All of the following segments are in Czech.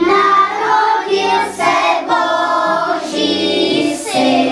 Narodil se Boží syn.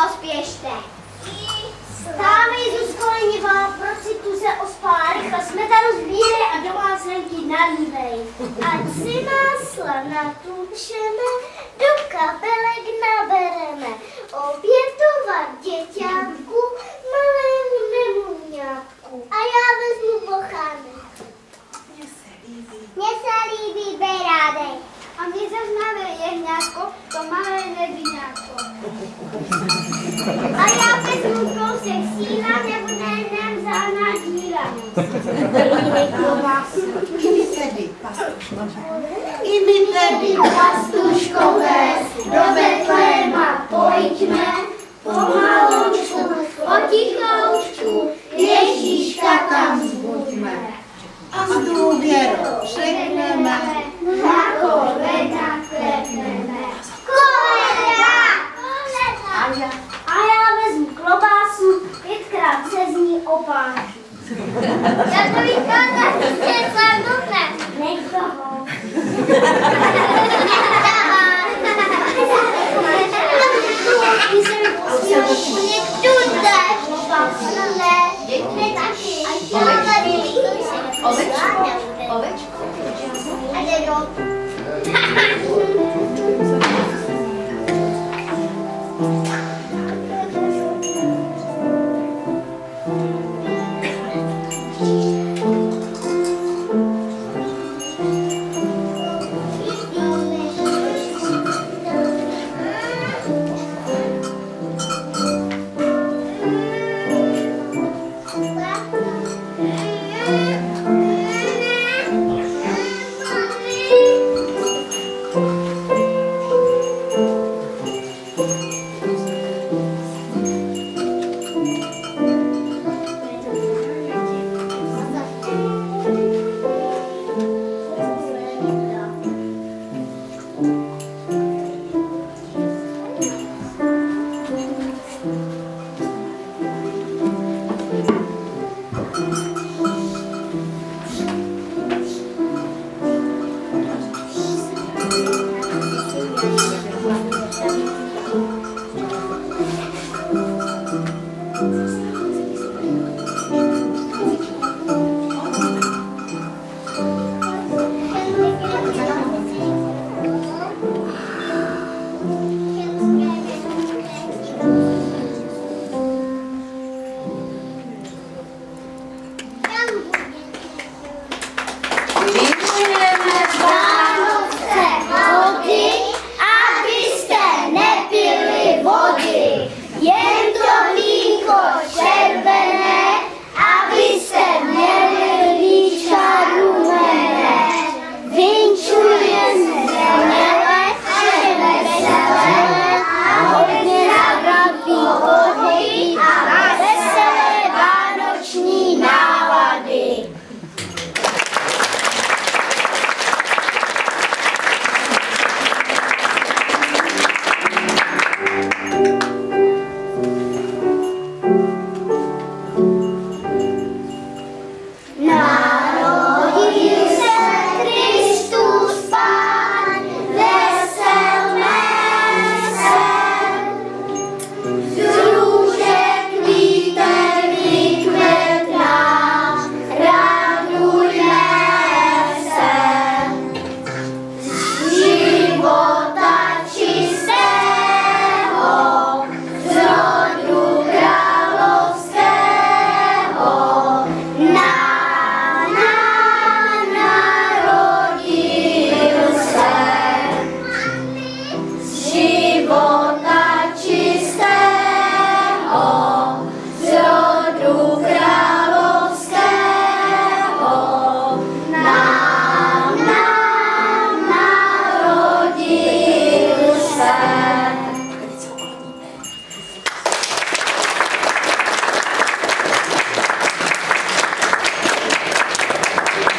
pospěšte. Stávej, Zuzko lenivá, proč si tu se ospala, rychle smetanu sbírej a domácenky nalívej. Ať si másla natlučeme, do kabelek nabereme, obětovat děťátku, malému nemuňátku. A já vezmu bochánek. Mně se líbí bejrádej. A mě zaznavé jehňátko, to malé neviňátko. A já vezmu kousek síla, nebo nejednem zána díra. I my tedy, pastuškové, do Betléma pojďme, pomaloučku, potichoučku, Ježíška tam zbuďme. A s důvěrou řekneme, na kolena klepneme. Kolena! A já vezmu klobásu, 5krát se z ní opášu. Já to vykládám, že se slavnutne. Nech toho. Mě tu dáš. Ne taky. Já tady Ovečko. a jde do.